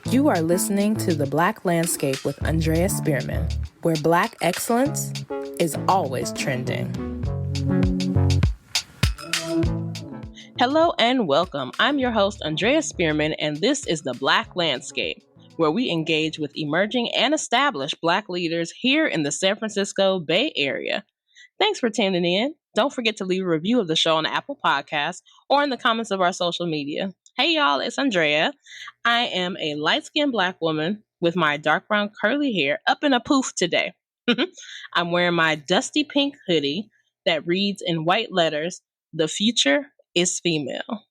You are listening to The Black Landscape with Andrea Spearman, where Black excellence is always trending. Hello and welcome. I'm your host, Andrea Spearman, and this is The Black Landscape, where we engage with emerging and established Black leaders here in the San Francisco Bay Area. Thanks for tuning in. Don't forget to leave a review of the show on Apple Podcasts or in the comments of our social media. Hey y'all, it's Andrea. I am a light-skinned Black woman with my dark brown curly hair up in a poof today. I'm wearing my dusty pink hoodie that reads in white letters, "The future is female."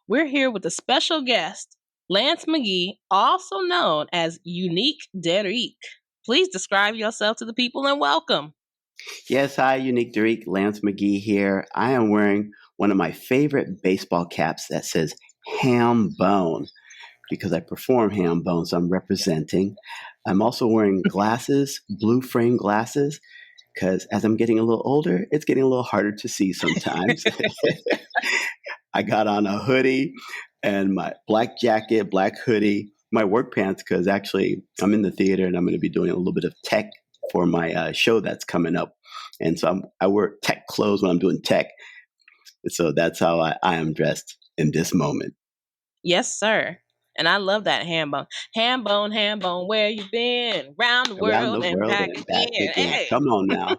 We're here with a special guest, Lance McGee, also known as Unique Derique. Please describe yourself to the people and welcome. Yes, hi, Unique Derique, Lance McGee here. I am wearing one of my favorite baseball caps that says ham bone because I perform ham bone, so I'm representing. I'm also wearing glasses, blue frame glasses, because as I'm getting a little older, it's getting a little harder to see sometimes. I got on a hoodie and my black jacket, black hoodie, my work pants, because actually I'm in the theater and I'm going to be doing a little bit of tech for my show that's coming up. And so I wear tech clothes when I'm doing tech. So that's how I am dressed in this moment. Yes, sir. And I love that ham bone. Ham bone, where you been? Round the world and back again. Hey. Come on now.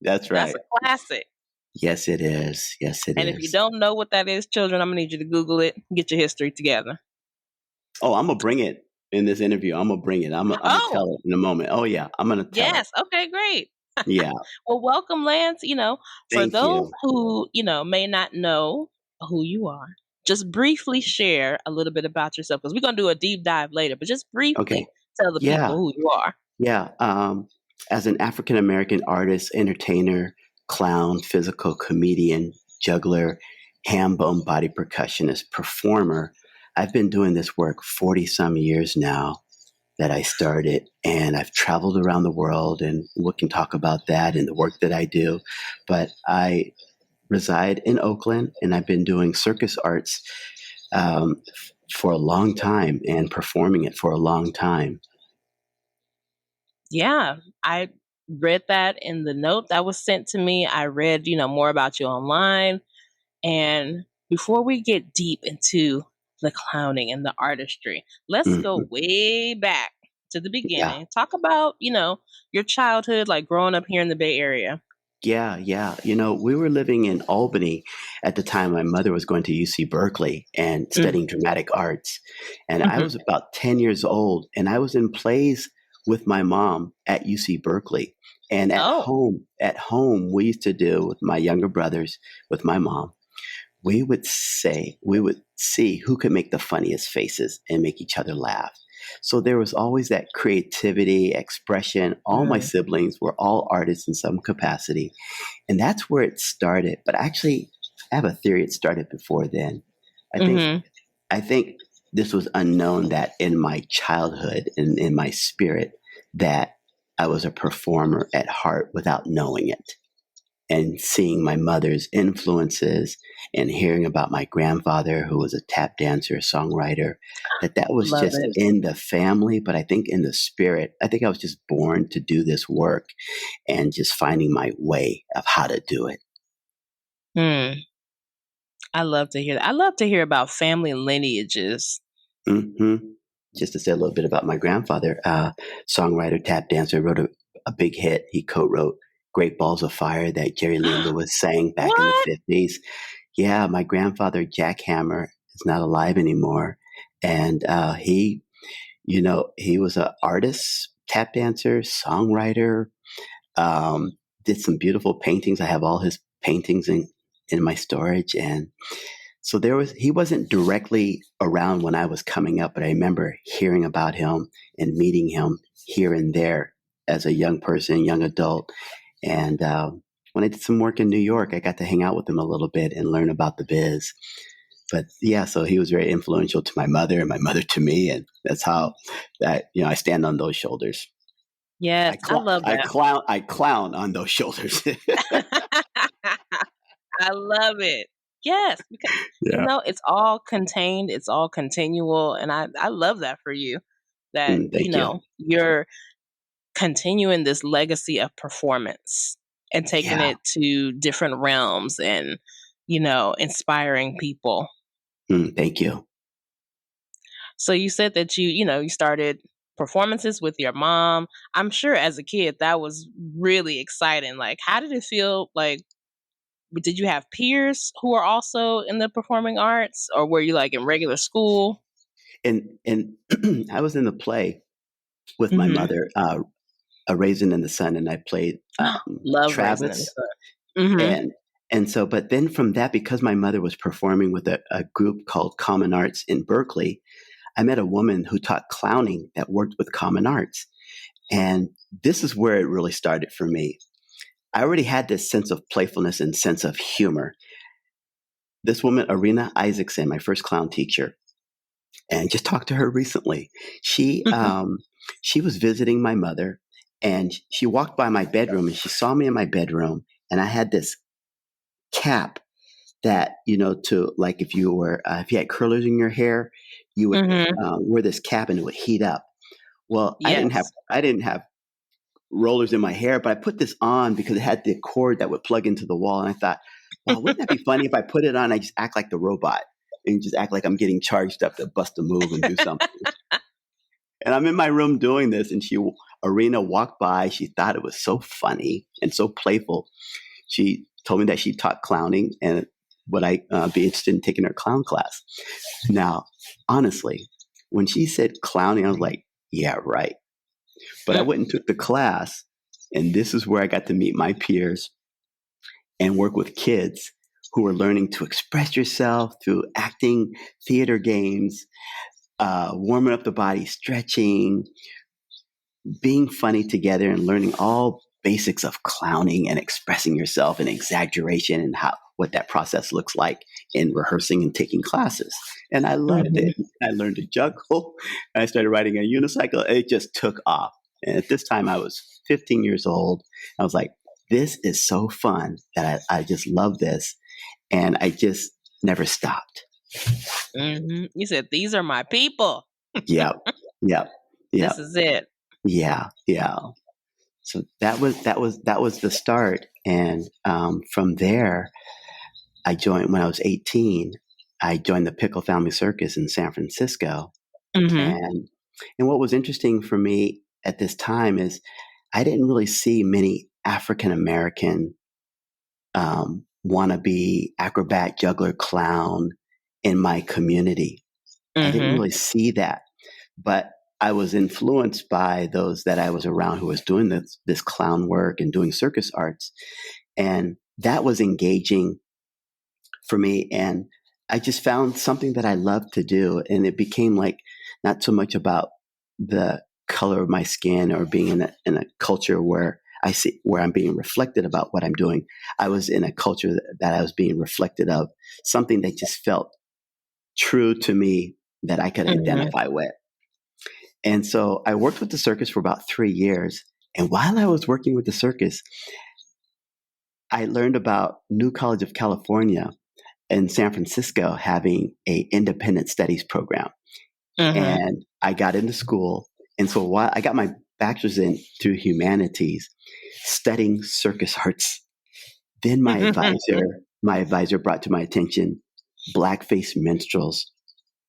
That's right. That's a classic. Yes, it is. Yes, it is. And if you don't know what that is, children, I'm going to need you to Google it, get your history together. Oh, I'm going to bring it in this interview. I'm going to bring it. I'm going to tell it in a moment. Oh, yeah. I'm going to tell it. Yes. Okay, great. Yeah. Well, welcome, Lance. For Thank those you. who, may not know who you are, just briefly share a little bit about yourself, because we're going to do a deep dive later, but just briefly tell the people who you are. Yeah. As an African-American artist, entertainer, clown, physical comedian, juggler, ham bone body percussionist, performer, I've been doing this work 40 some years now that I started, and I've traveled around the world, and we can talk about that and the work that I do. But I reside in Oakland, and I've been doing circus arts for a long time and performing it for a long time. Yeah, I read that in the note that was sent to me. I read, more about you online. And before we get deep into the clowning and the artistry, let's go way back to the beginning. Yeah. Talk about, your childhood, like growing up here in the Bay Area. Yeah. We were living in Albany at the time. My mother was going to UC Berkeley and studying dramatic arts. And I was about 10 years old, and I was in plays with my mom at UC Berkeley. And at home, we used to do with my younger brothers, with my mom, we would see who could make the funniest faces and make each other laugh. So there was always that creativity, expression. All my siblings were all artists in some capacity. And that's where it started. But actually, I have a theory it started before then. I think this was unknown that in my childhood and in my spirit that I was a performer at heart without knowing it. And seeing my mother's influences and hearing about my grandfather, who was a tap dancer, songwriter, that was just in the family. But I think in the spirit, I think I was just born to do this work and just finding my way of how to do it. I love to hear that. I love to hear about family lineages. Just to say a little bit about my grandfather, songwriter, tap dancer, wrote a big hit. He co-wrote Great Balls of Fire that Jerry Lee Lewis sang back in the 50s. Yeah, my grandfather, Jack Hammer, is not alive anymore. And he was an artist, tap dancer, songwriter, did some beautiful paintings. I have all his paintings in my storage. And so he wasn't directly around when I was coming up, but I remember hearing about him and meeting him here and there as a young person, young adult. And when I did some work in New York, I got to hang out with him a little bit and learn about the biz. But yeah, so he was very influential to my mother and my mother to me. And that's how I stand on those shoulders. Yes, I love that. I clown on those shoulders. I love it. Yes, because Yeah. it's all contained, it's all continual, and I love that for you. That Thank you. you're continuing this legacy of performance and taking Yeah. it to different realms and inspiring people. Thank you. So you said that you started performances with your mom. I'm sure as a kid that was really exciting. Like, how did it feel? Like, did you have peers who are also in the performing arts, or were you like in regular school? And I was in the play with my Mm-hmm. mother, A Raisin in the Sun, and I played Love Raisin in the Travis. Sun. Mm-hmm. And so, but then from that, because my mother was performing with a group called Common Arts in Berkeley, I met a woman who taught clowning that worked with Common Arts. And this is where it really started for me. I already had this sense of playfulness and sense of humor. This woman, Arena Isaacson, my first clown teacher, and just talked to her recently. She was visiting my mother, and she walked by my bedroom, and she saw me in my bedroom, and I had this cap that to like if you were if you had curlers in your hair, you would Mm-hmm. wear this cap and it would heat up. Well, Yes. I didn't have rollers in my hair, but I put this on because it had the cord that would plug into the wall, and I thought, wow, wouldn't that be funny if I put it on? I just act like the robot and just act like I'm getting charged up to bust a move and do something. And I'm in my room doing this, and Arena walked by. She thought it was so funny and so playful. She told me that she taught clowning and would I be interested in taking her clown class. Now, honestly, when she said clowning, I was like, yeah, right. But I went and took the class, and this is where I got to meet my peers and work with kids who are learning to express yourself through acting, theater games, warming up the body, stretching, being funny together, and learning all basics of clowning and expressing yourself and exaggeration and what that process looks like in rehearsing and taking classes. And I loved Mm-hmm. it. I learned to juggle. I started riding a unicycle. It just took off. And at this time, I was 15 years old. I was like, this is so fun that I just love this. And I just never stopped. Mm-hmm. You said these are my people. Yep. Yep. This Yep. is it. Yeah. Yeah. So that was the start. And from there, I joined when I was 18. I joined the Pickle Family Circus in San Francisco. Mm-hmm. And what was interesting for me at this time is I didn't really see many African American wannabe acrobat, juggler, clown in my community. I didn't Mm-hmm. really see that, but I was influenced by those that I was around who was doing this clown work and doing circus arts, and that was engaging for me. And I just found something that I loved to do, and it became like not so much about the color of my skin or being in a culture where I'm being reflected about what I'm doing. I was in a culture that I was being reflected of, something that just felt true to me that I could Mm-hmm. identify with. And so I worked with the circus for about 3 years. And while I was working with the circus, I learned about New College of California in San Francisco having a independent studies program. Mm-hmm. And I got into school. And so while I got my bachelor's in through humanities, studying circus arts. Then my advisor brought to my attention blackface minstrels.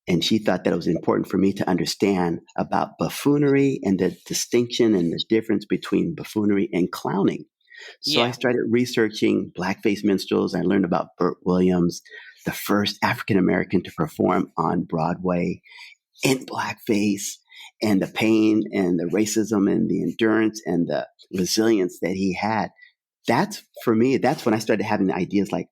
And she thought that it was important for me to understand about buffoonery and the distinction and the difference between buffoonery and clowning. So I Yeah. started researching blackface minstrels. I learned about Burt Williams, the first African American to perform on Broadway in blackface, and the pain and the racism and the endurance and the resilience that he had. That's for me, that's when I started having ideas like,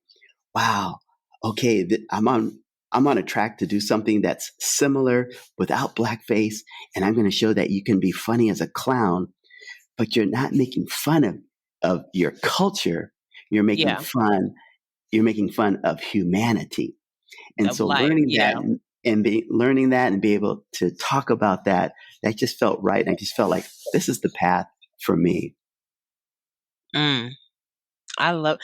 wow, okay, I'm on a track to do something that's similar without blackface, and I'm going to show that you can be funny as a clown, but you're not making fun of your culture. You're making Yeah. fun. You're making fun of humanity. And Of so life. learning that Yeah. learning that and be able to talk about that, that just felt right. And I just felt like this is the path for me. Mm. I love,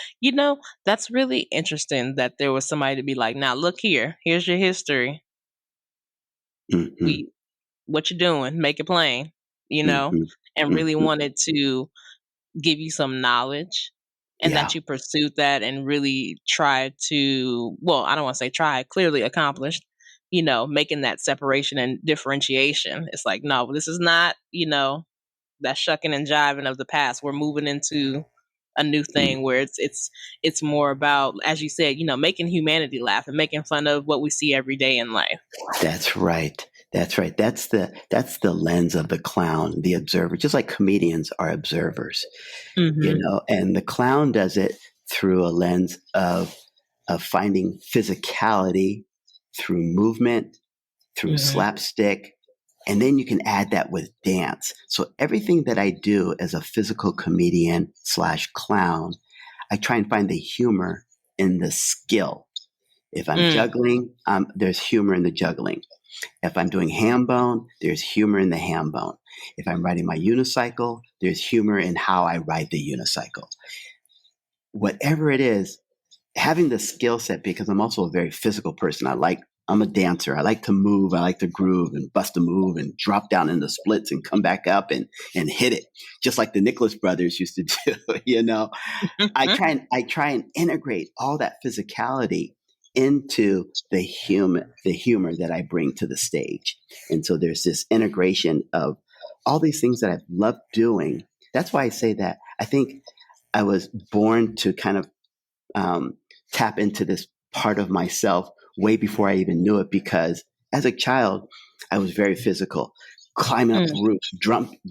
that's really interesting that there was somebody to be like, now look here, here's your history. Hmm. We, what you doing? Make it plain, Hmm. and really Hmm. wanted to give you some knowledge and Yeah, that you pursued that and really tried to, well, I don't want to say try, clearly accomplished, making that separation and differentiation. It's like, no, this is not, that shucking and jiving of the past. We're moving into a new mm, thing where it's more about, as you said, making humanity laugh and making fun of what we see every day in life. that's right. That's right. That's the lens of the clown, the observer. Just like comedians are observers, Mm-hmm. and the clown does it through a lens of finding physicality through movement, through Mm-hmm. slapstick, and then you can add that with dance. So everything that I do as a physical comedian slash clown, I try and find the humor in the skill. If I'm Mm. juggling, there's humor in the juggling. If I'm doing ham bone, there's humor in the ham bone. If I'm riding my unicycle, there's humor in how I ride the unicycle. Whatever it is, having the skill set, because I'm also a very physical person. I'm a dancer. I like to move. I like to groove and bust a move and drop down in the splits and come back up and hit it, just like the Nicholas brothers used to do. I try and integrate all that physicality into the humor that I bring to the stage. And so there's this integration of all these things that I've loved doing. That's why I say that I think I was born to kind of um, tap into this part of myself way before I even knew it. Because as a child, I was very physical, climbing up Mm. roofs,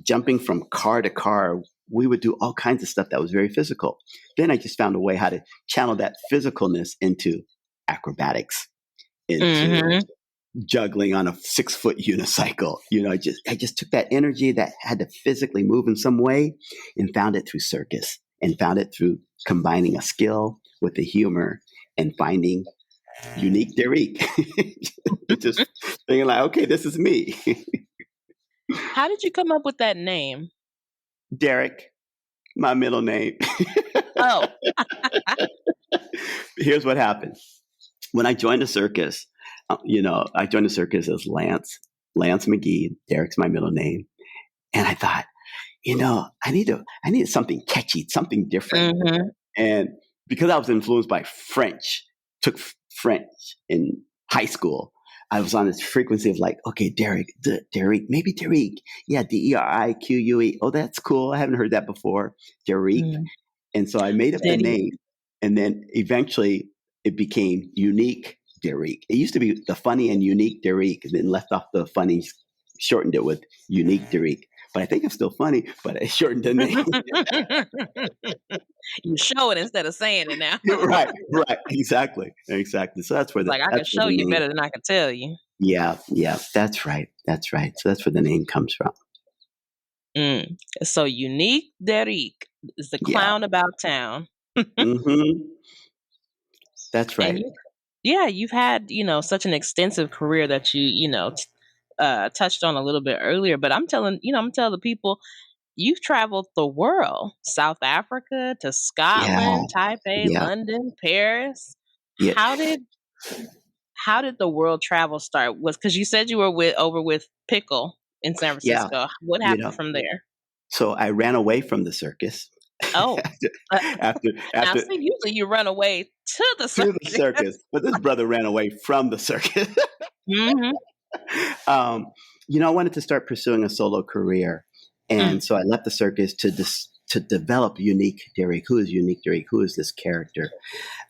jumping from car to car. We would do all kinds of stuff that was very physical. Then I just found a way how to channel that physicalness into acrobatics, into Mm-hmm. juggling on a 6-foot unicycle. I just took that energy that had to physically move in some way and found it through circus, and found it through combining a skill with the humor and finding Unique Derique. Just thinking like, okay, this is me. How did you come up with that name? Derek, my middle name. Oh. Here's what happened. When I joined the circus, I joined the circus as Lance McGee. Derek's my middle name. And I thought, I need something catchy, something different. Mm-hmm. And because I was influenced by French, took French in high school, I was on this frequency of like, okay, Derique, maybe Derique. Yeah, Derique. Oh, that's cool. I haven't heard that before. Derique. Mm. And so I made up the Did he? name. And then eventually it became Unique Derique. It used to be the funny and Unique Derique, and then left off the funny, shortened it with Unique Derique. But I think I'm still funny, but I shortened the name. You show it instead of saying it now. Right, right, exactly, exactly. So that's where It's the like I can that's where show the you name. better than I can tell you. Yeah, yeah, that's right, that's right. So that's where the name comes from. Mm. So Unique Derique is the Yeah, clown about town. hmm, that's And right. you've had, such an extensive career that touched on a little bit earlier. But I'm telling the people, you've traveled the world, South Africa to Yeah, Scotland, Taipei, yeah, London, Paris. yeah, How did how did the world travel start? Was because you said you were over with Pickle in San yeah. Francisco. What You happened know, from there? so I ran away from the circus Oh, after uh, after now after see, usually you run away to the to the circus. circus, but this brother ran away from the circus. Hmm. um, I wanted to start pursuing a solo career, Mm. and so I left the circus to develop Unique Derique. Who is Unique Derique? Who is this character?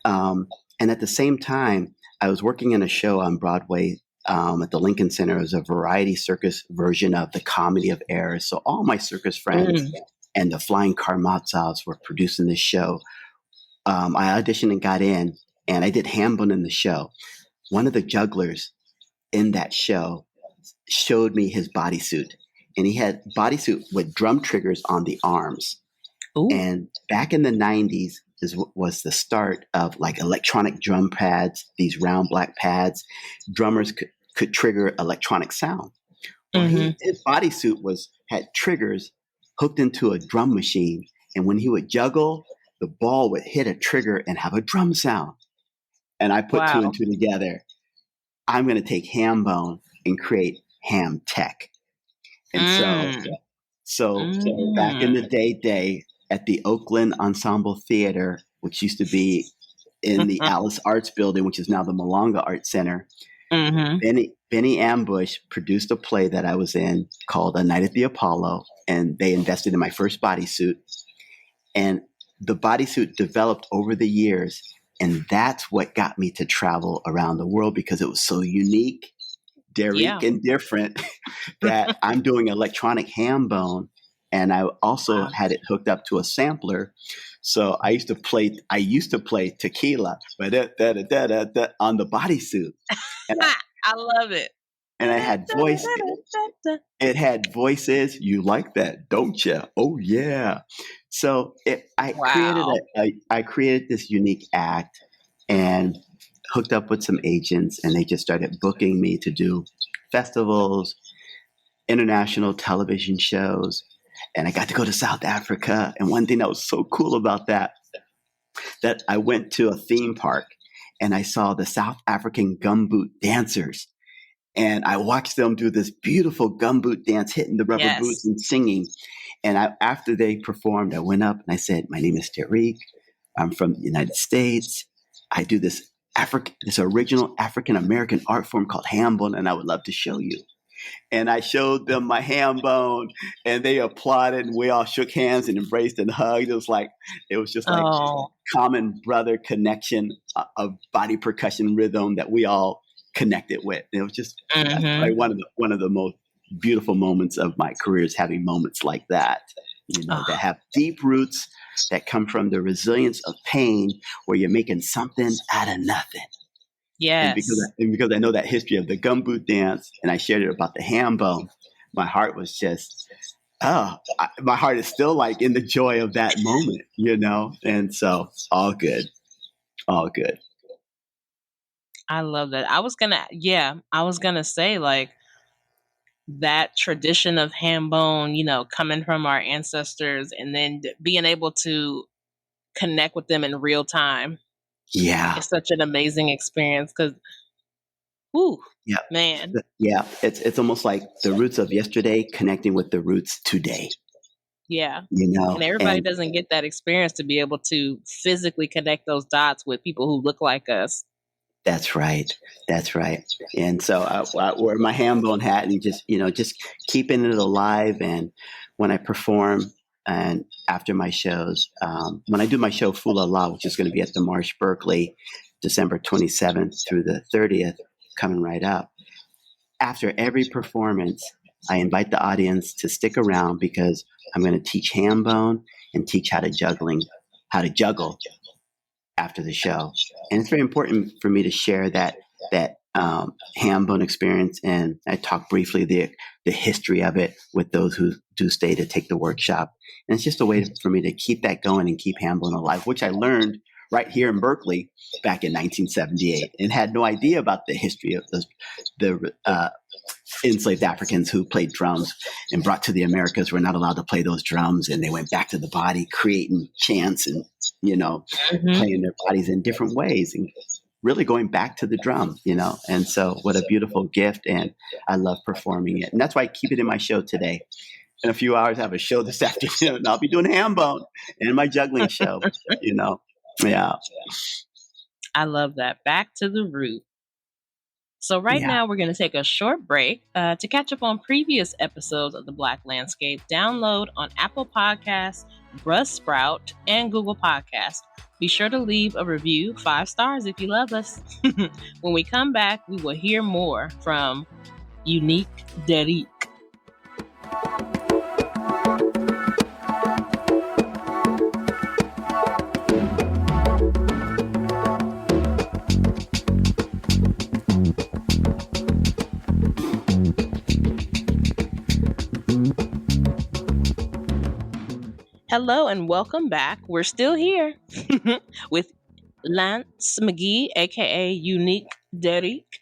Um, and at the same time, I was working in a show on Broadway at the Lincoln Center. It was a variety circus version of the Comedy of Errors. So all my circus friends Mm. and the Flying Karmatsovs were producing this show. I auditioned and got in, and I did Hambone in the show. One of the jugglers in that show showed me his bodysuit, and he had bodysuit with drum triggers on the arms. Ooh. And back in the 90s was the start of like electronic drum pads, these round black pads. Drummers could trigger electronic sound. Well, Hmm. his bodysuit had triggers hooked into a drum machine, and when he would juggle, the ball would hit a trigger and have a drum sound. And I put two Wow. and two together. I'm going to take ham bone and create ham tech. And so back in the day at the Oakland Ensemble Theater, which used to be in the Alice Arts Building, which is now the Malanga Art Center, Benny Ambush produced a play that I was in called A Night at the Apollo, and they invested in my first bodysuit. And the bodysuit developed over the years, and that's what got me to travel around the world because it was so unique, Derique, and different that I'm doing electronic ham bone, and I also had it hooked up to a sampler. So I used to play tequila on the bodysuit. And I love it. And I had voice. It had voices. You like that, don't you? Oh yeah. So I created this unique act and hooked up with some agents, and they just started booking me to do festivals, international television shows, and I got to go to South Africa. And one thing that was so cool about that I went to a theme park and I saw the South African gumboot dancers. And I watched them do this beautiful gumboot dance, hitting the rubber boots and singing. And after they performed, I went up and I said, "My name is Derique. I'm from the United States. I do this original African American art form called ham bone, and I would love to show you." And I showed them my ham bone, and they applauded, and we all shook hands and embraced and hugged. It was just like common brother connection of body percussion rhythm that we all connected with. It was just like one of the most beautiful moments of my career is having moments like that, that have deep roots that come from the resilience of pain, where you're making something out of nothing. Yes. And because I know that history of the gumboot dance, and I shared it about the ham bone, my heart was just, my heart is still like in the joy of that moment, And so all good. I love that. I was gonna say, like, that tradition of ham bone, coming from our ancestors, and then being able to connect with them in real time. Yeah. It's such an amazing experience because, man. Yeah. It's almost like the roots of yesterday connecting with the roots today. Yeah. And everybody doesn't get that experience to be able to physically connect those dots with people who look like us. That's right. And so I wear my ham bone hat and just keeping it alive. And when I perform and after my shows, when I do my show Fula La, which is going to be at the Marsh, Berkeley, December 27th through the 30th, coming right up. After every performance, I invite the audience to stick around because I'm going to teach ham bone and teach how to juggle after the show. And it's very important for me to share that ham bone experience, and I talk briefly the history of it with those who do stay to take the workshop. And it's just a way for me to keep that going and keep ham bone alive, which I learned right here in Berkeley back in 1978, and had no idea about the history of the enslaved Africans who played drums and brought to the Americas were not allowed to play those drums, and they went back to the body, creating chants and playing their bodies in different ways and really going back to the drum, And so what a beautiful gift, and I love performing it. And that's why I keep it in my show today. In a few hours, I have a show this afternoon, and I'll be doing ham bone and my juggling show, Yeah. I love that. Back to the root. So now we're going to take a short break. To catch up on previous episodes of The Black Landscape, download on Apple Podcasts, Buzzsprout, and Google Podcasts. Be sure to leave a review, 5 stars if you love us. When we come back, we will hear more from Unique Derique. Hello and welcome back. We're still here with Lance McGee, aka Unique Derique.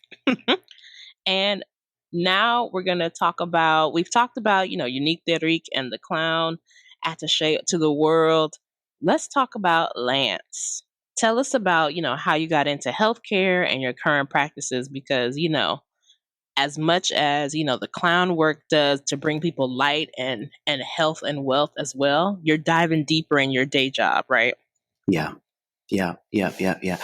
And now we're going to talk about, we've talked about, Unique Derique and the clown attaché to the world. let's talk about Lance. Tell us about, how you got into healthcare and your current practices because, as much as, the clown work does to bring people light and health and wealth as well, you're diving deeper in your day job, right? Yeah. Yeah, yeah, yeah, yeah.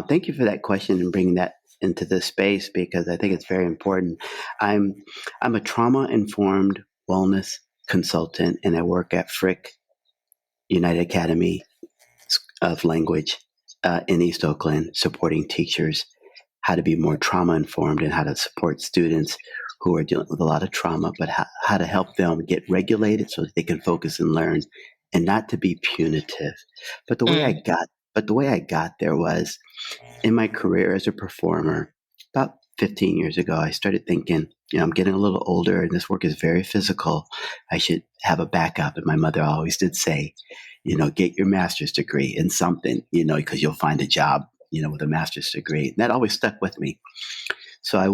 Thank you for that question and bringing that into this space because I think it's very important. I'm I'm a trauma informed wellness consultant, and I work at Frick United Academy of Language in East Oakland, supporting teachers how to be more trauma informed and how to support students who are dealing with a lot of trauma, but how to help them get regulated so that they can focus and learn and not to be punitive. But the way I Mm, got but the way I got there was in my career as a performer about 15 years ago. I started thinking, I'm getting a little older and this work is very physical. I should have a backup. And my mother always did say, get your master's degree in something, because you'll find a job, with a master's degree. And that always stuck with me. So I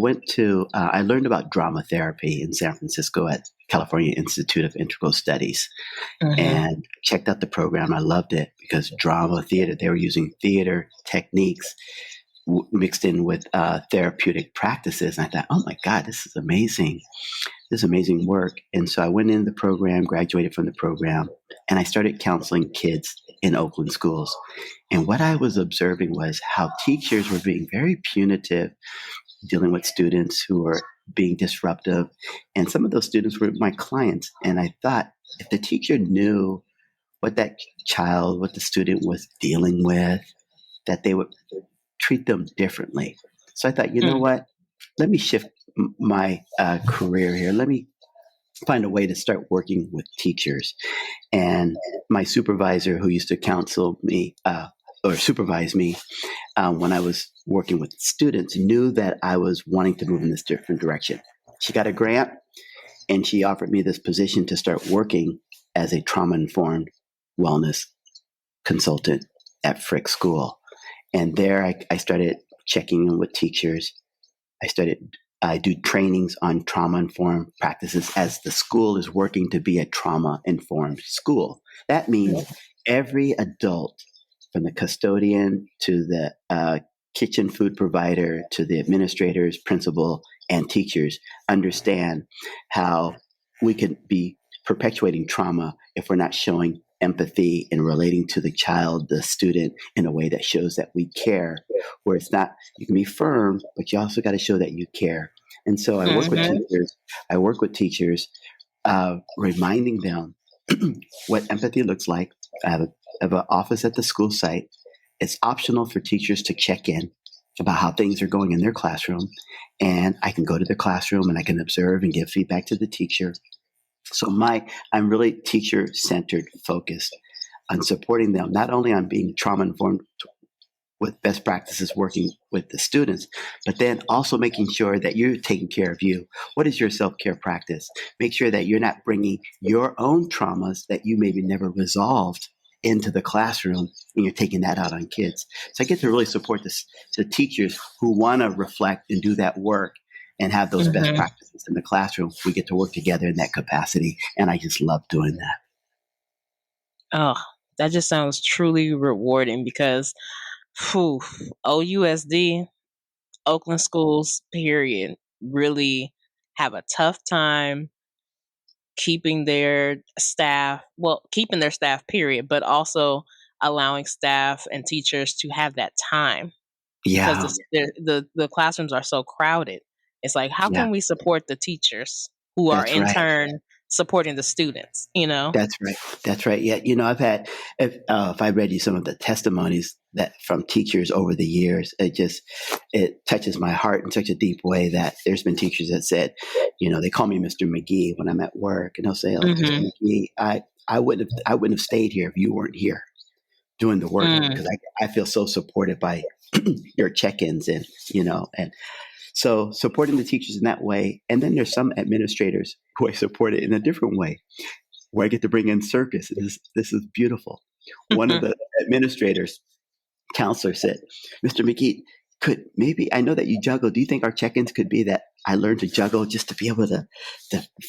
learned about drama therapy in San Francisco at California Institute of Integral Studies mm-hmm. and checked out the program. I loved it because drama, theater, they were using theater techniques mixed in with therapeutic practices. And I thought, oh my God, this is amazing. This is amazing work. And so I went into the program, graduated from the program, and I started counseling kids in Oakland schools. And what I was observing was how teachers were being very punitive, dealing with students who were being disruptive. And some of those students were my clients. And I thought, if the teacher knew what that child, what the student was dealing with, that they would treat them differently. So I thought, you know Mm, what? Let me shift my career here. Let me find a way to start working with teachers. And my supervisor, who used to counsel me or supervise me when I was working with students, knew that I was wanting to move in this different direction. She got a grant and she offered me this position to start working as a trauma informed wellness consultant at Frick School. And there I started checking in with teachers. I do trainings on trauma informed practices as the school is working to be a trauma informed school. That means every adult, from the custodian to the kitchen food provider to the administrators, principal, and teachers, understand how we can be perpetuating trauma if we're not showing empathy and relating to the child, the student, in a way that shows that we care. Where it's not, you can be firm, but you also got to show that you care. And so I work with mm-hmm. teachers. I work with teachers, reminding them what empathy looks like. I have an office at the school site. It's optional for teachers to check in about how things are going in their classroom. And I can go to the classroom and I can observe and give feedback to the teacher. So I'm really teacher centered, focused on supporting them, not only on being trauma informed with best practices working with the students, but then also making sure that you're taking care of you. What is your self-care practice? Make sure that you're not bringing your own traumas that you maybe never resolved into the classroom and you're taking that out on kids. So I get to really support the teachers who want to reflect and do that work and have those best Mm-hmm. practices in the classroom. We get to work together in that capacity. And I just love doing that. Oh, that just sounds truly rewarding because whew, OUSD, Oakland schools, period, really have a tough time keeping their staff, period, but also allowing staff and teachers to have that time because Yeah, the classrooms are so crowded. It's like, how yeah, can we support the teachers who are that's in right. turn supporting the students, That's right. That's right. Yeah. If I read you some of the testimonies that from teachers over the years, it touches my heart in such a deep way that there's been teachers that said, they call me Mr. McGee when I'm at work, and they'll say, like, Mr. Mm-hmm. McGee, I wouldn't have stayed here if you weren't here doing the work Mm, because I feel so supported by your check-ins and so supporting the teachers in that way. And then there's some administrators who I support it in a different way where I get to bring in circus. This is beautiful. One of the administrators, counselor said, Mr. McGee, could maybe, I know that you juggle. Do you think our check-ins could be that I learned to juggle just to be able to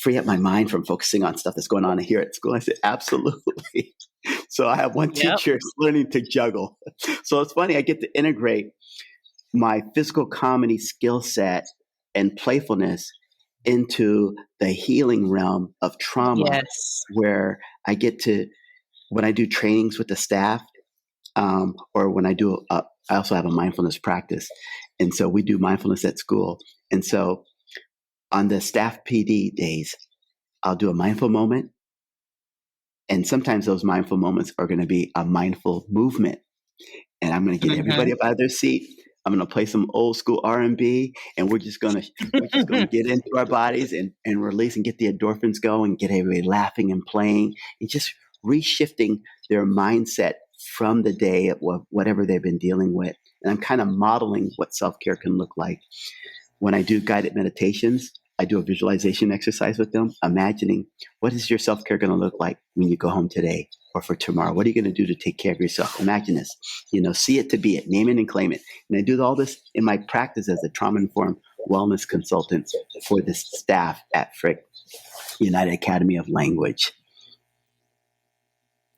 free up my mind from focusing on stuff that's going on here at school? I said, absolutely. So I have one Yep. teacher learning to juggle. So it's funny, I get to integrate my physical comedy skill set and playfulness into the healing realm of trauma, Yes. where I get to, when I do trainings with the staff, or when I I also have a mindfulness practice. And so we do mindfulness at school. And so on the staff PD days, I'll do a mindful moment. And sometimes those mindful moments are going to be a mindful movement. And I'm going to get everybody up out of their seat. I'm going to play some old school R&B, and we're just going to get into our bodies and release and get the endorphins going, get everybody laughing and playing and just reshifting their mindset from the day of whatever they've been dealing with. And I'm kind of modeling what self-care can look like. When I do guided meditations, I do a visualization exercise with them, imagining what is your self-care going to look like when you go home today or for tomorrow? What are you going to do to take care of yourself? Imagine this, see it to be it, name it and claim it. And I do all this in my practice as a trauma-informed wellness consultant for the staff at Frick United Academy of Language.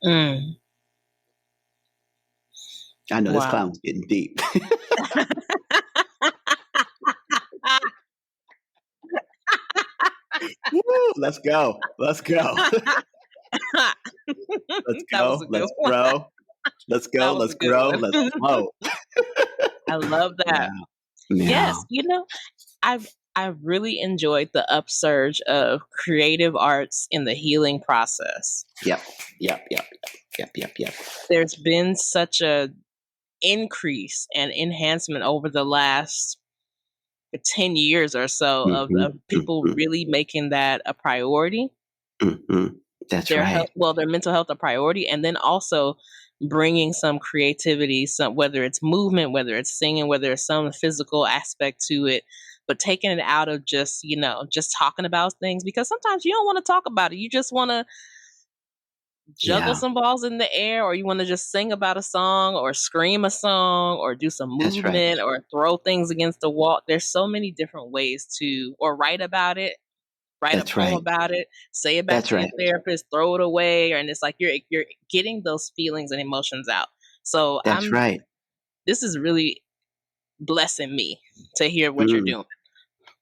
Mm. I know this clown's getting deep. Woo, let's go. Let's go. Let's go. Let's grow. Let's go. Let's grow. Let's flow. I love that. Yeah. Yes, I've really enjoyed the upsurge of creative arts in the healing process. Yep. There's been such a increase and enhancement over the last 10 years or so of people really making that a priority. That's their right. their mental health a priority, and then also bringing some creativity, whether it's movement, whether it's singing, whether it's some physical aspect to it, but taking it out of just talking about things, because sometimes you don't want to talk about it. You just want to juggle some balls in the air, or you want to just sing about a song or scream a song or do some movement or throw things against the wall. There's so many different ways or write about it, write a poem about it, say it back to your therapist, throw it away. And it's like you're getting those feelings and emotions out. So this is really blessing me to hear what you're doing.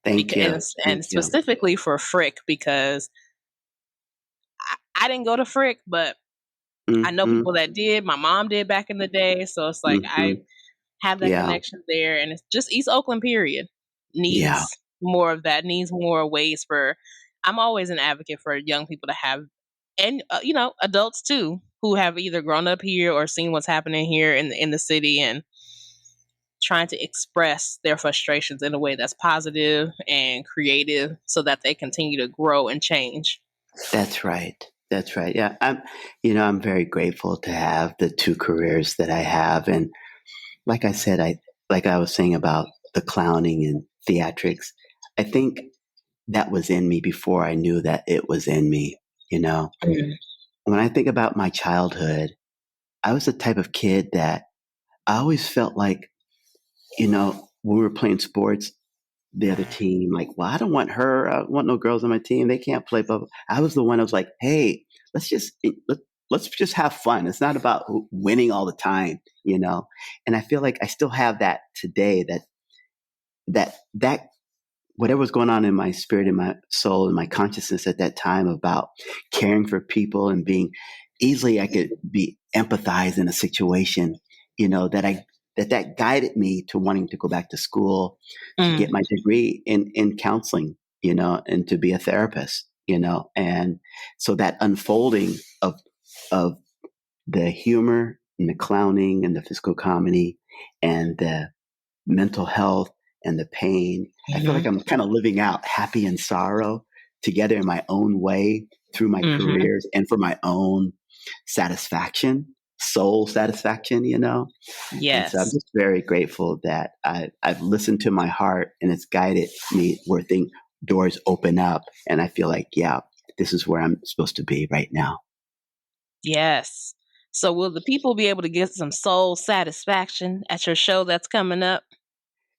Thank you. And specifically for Frick, because I didn't go to Frick, but I know people that did. My mom did back in the day. So it's like I have that connection there. And it's just East Oakland, period, needs more of that, needs more ways I'm always an advocate for young people to have, and adults too, who have either grown up here or seen what's happening here in the city, and trying to express their frustrations in a way that's positive and creative so that they continue to grow and change. That's right. Yeah. I'm very grateful to have the two careers that I have. And like I said, like I was saying about the clowning and theatrics, I think that was in me before I knew that it was in me. When I think about my childhood, I was the type of kid that I always felt like, when we were playing sports, the other team, like, well, I don't want her. I don't want no girls on my team. They can't play. But I was the one that was like, hey, let's just have fun. It's not about winning all the time, And I feel like I still have that today. That whatever was going on in my spirit, in my soul, in my consciousness at that time about caring for people and being easily, I could be empathize in a situation, that guided me to wanting to go back to school to get my degree in counseling, and to be a therapist, and so that unfolding of the humor and the clowning and the physical comedy and the mental health and the pain. I feel like I'm kind of living out happy and sorrow together in my own way through my careers and for my own satisfaction. Soul satisfaction, Yes. And so I'm just very grateful that I've listened to my heart and it's guided me where doors open up, and I feel like, this is where I'm supposed to be right now. Yes. So will the people be able to get some soul satisfaction at your show that's coming up?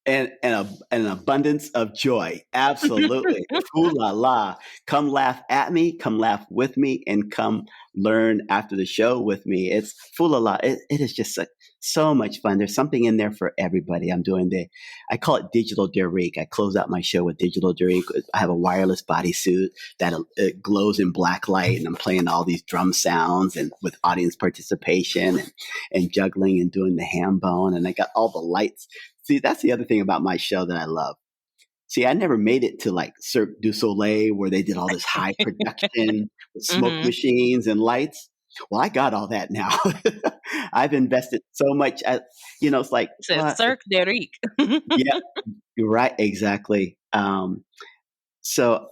an abundance of joy. Absolutely. Ooh la la. Come laugh at me, come laugh with me, and come learn after the show with me. It's full la la. It is just so much fun. There's something in there for everybody. I call it Digital Derique. I close out my show with Digital Derique. I have a wireless bodysuit that it glows in black light, and I'm playing all these drum sounds and with audience participation and juggling and doing the ham bone. And I got all the lights. See, that's the other thing about my show that I love. See, I never made it to like Cirque du Soleil where they did all this high production with smoke machines and lights. Well, I got all that now. I've invested so much. It's like Cirque Derique. Yeah, you're right. Exactly. So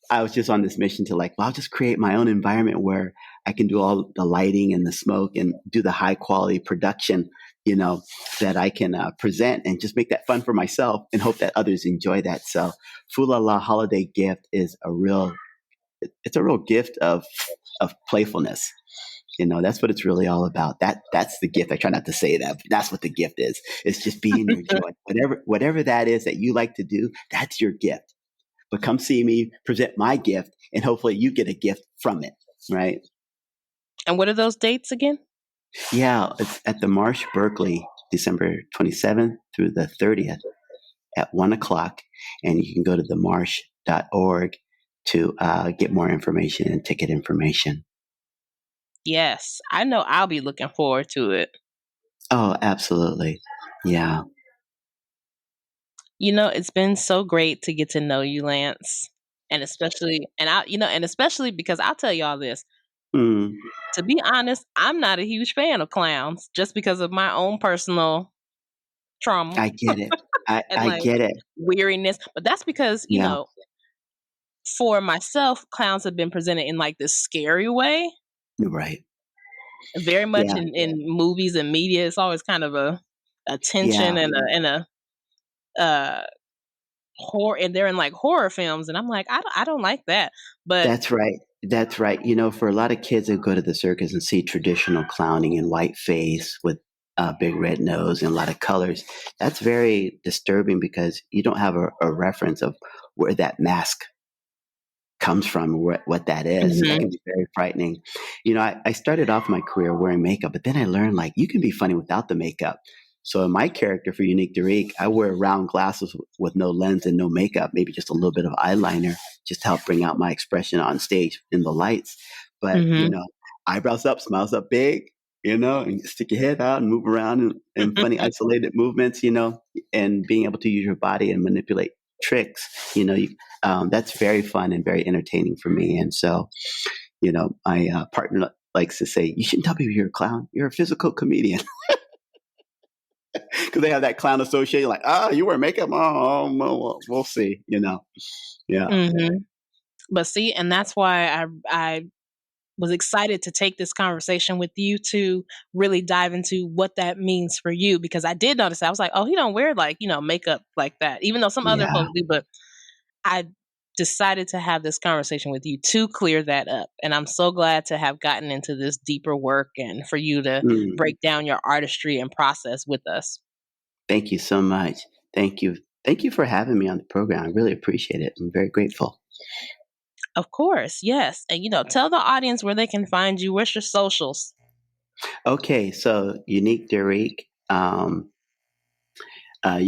I was just on this mission to I'll just create my own environment where I can do all the lighting and the smoke and do the high quality production, that I can present and just make that fun for myself and hope that others enjoy that. So Fulala Holiday Gift is it's a real gift of playfulness. That's what it's really all about. That's the gift. I try not to say that, but that's what the gift is. It's just being your joy. Whatever that is that you like to do, that's your gift. But come see me present my gift, and hopefully you get a gift from it, right? And what are those dates again? Yeah, it's at the Marsh, Berkeley, December 27th through the 30th at 1:00. And you can go to themarsh.org to get more information and ticket information. Yes, I know I'll be looking forward to it. Oh, absolutely. Yeah. It's been so great to get to know you, Lance. And especially because I'll tell y'all this. To be honest, I'm not a huge fan of clowns just because of my own personal trauma. I get it. I get it. Weariness. But that's because, for myself, clowns have been presented in this scary way. You're right. Very much in movies and media. It's always kind of a tension and a horror, and they're in horror films, and I'm like, I don't like that. But that's right. That's right. For a lot of kids that go to the circus and see traditional clowning and white face with a big red nose and a lot of colors, that's very disturbing because you don't have a reference of where that mask comes from, what that is. So that can be very frightening. I started off my career wearing makeup, but then I learned you can be funny without the makeup. So in my character for Unique Derique, I wear round glasses with no lens and no makeup, maybe just a little bit of eyeliner just to help bring out my expression on stage in the lights. But, eyebrows up, smiles up big, and stick your head out and move around in funny isolated movements, and being able to use your body and manipulate tricks, that's very fun and very entertaining for me. And so, my partner likes to say, you shouldn't tell people you're a clown. You're a physical comedian. Because they have that clown association, you wear makeup? Oh, we'll see, Yeah. But see, and that's why I was excited to take this conversation with you to really dive into what that means for you, because I did notice that. I was like, oh, he don't wear makeup like that, even though some other folks do. But I decided to have this conversation with you to clear that up. And I'm so glad to have gotten into this deeper work and for you to break down your artistry and process with us. Thank you so much. Thank you. Thank you for having me on the program. I really appreciate it. I'm very grateful. Of course. Yes. And, tell the audience where they can find you. Where's your socials? Okay. So Unique Derique. You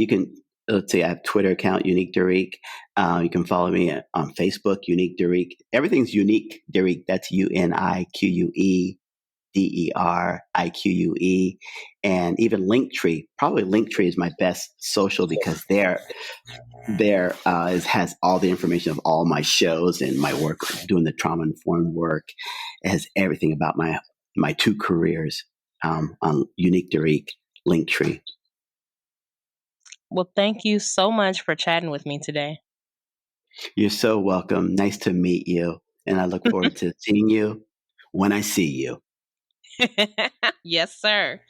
can, let's see, I have Twitter account, Unique Derique. You can follow me on Facebook, Unique Derique. Everything's Unique Derique. That's UNIQUE. DERIQUE, and even Linktree. Probably Linktree is my best social because there has all the information of all my shows and my work doing the trauma informed work. It has everything about my two careers on Unique Derique Linktree. Well, thank you so much for chatting with me today. You're so welcome. Nice to meet you, and I look forward to seeing you when I see you. Yes, sir.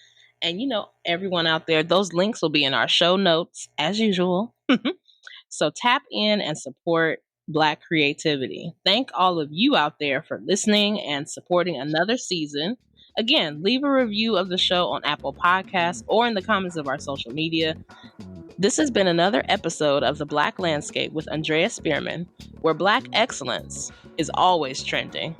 And everyone out there, those links will be in our show notes as usual. So tap in and support Black creativity. Thank all of you out there for listening and supporting another season Again, leave a review of the show on Apple Podcasts or in the comments of our social media. This has been another episode of The Black Landscape with Andrea Spearman, where Black excellence is always trending.